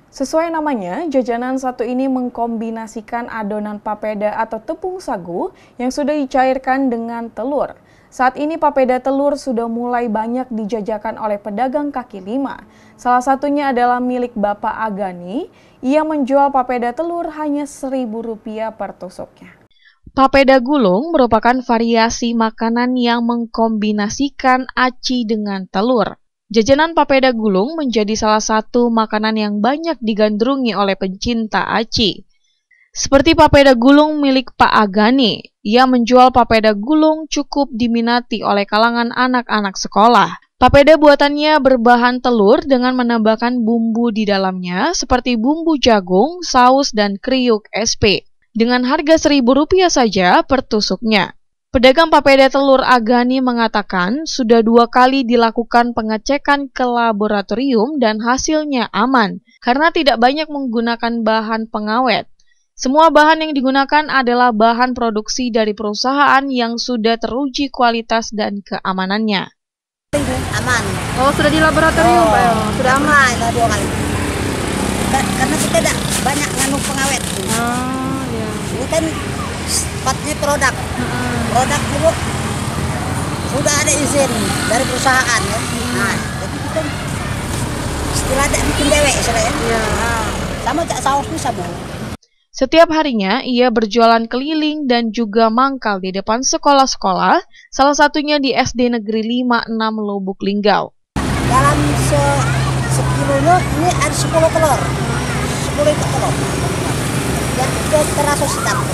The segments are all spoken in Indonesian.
Sesuai namanya, jajanan satu ini mengkombinasikan adonan papeda atau tepung sagu yang sudah dicairkan dengan telur. Saat ini papeda telur sudah mulai banyak dijajakan oleh pedagang kaki lima. Salah satunya adalah milik Bapak Agani. Ia menjual papeda telur hanya Rp1.000 per tusuknya. Papeda gulung merupakan variasi makanan yang mengkombinasikan aci dengan telur. Jajanan papeda gulung menjadi salah satu makanan yang banyak digandrungi oleh pencinta aci. Seperti papeda gulung milik Pak Agani, ia menjual papeda gulung cukup diminati oleh kalangan anak-anak sekolah. Papeda buatannya berbahan telur dengan menambahkan bumbu di dalamnya seperti bumbu jagung, saus, dan kriuk SP. Dengan harga Rp1.000 saja per tusuknya. Pedagang papeda telur Agani mengatakan sudah 2 kali dilakukan pengecekan ke laboratorium dan hasilnya aman karena tidak banyak menggunakan bahan pengawet. Semua bahan yang digunakan adalah bahan produksi dari perusahaan yang sudah teruji kualitas dan keamanannya. Aman. Oh, sudah di laboratorium, Pak? Sudah aman. 2 kali. Karena kita tidak banyak nganu pengawet. Oh, iya. Ini kan sepatnya produk dulu sudah ada izin dari perusahaan ya. Nah, jadi kita istilah ada bikin dewek istilahnya. Iya. Sama cak saus bisa Bu. Setiap harinya ia berjualan keliling dan juga mangkal di depan sekolah-sekolah, salah satunya di SD Negeri 56 Lubuk Linggau. Dalam sekilonya ini ada 10 telur. 10 ekor telur. Yang itu terasa sedap.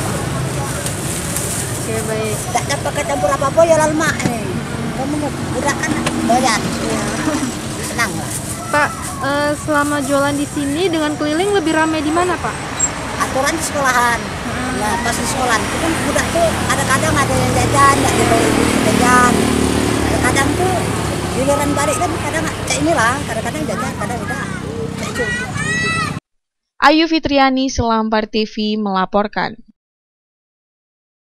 Oke, baik. Tak pakai campur apa-apa ya lemak nih. Kamu budak kan doyan. Iya. Senang lah. Pak, selama jualan di sini dengan keliling lebih ramai di mana, Pak? Aturan di sekolahan. Nah, pas di sekolahan itu kan budak tuh kadang-kadang ada yang jajan, nggak jajan. Kadang-kadang tuh giliran balik kan kadang kayak inilah, kadang-kadang jajan, kadang enggak. Kayak itu. Ayu Fitriani, Selampar TV melaporkan.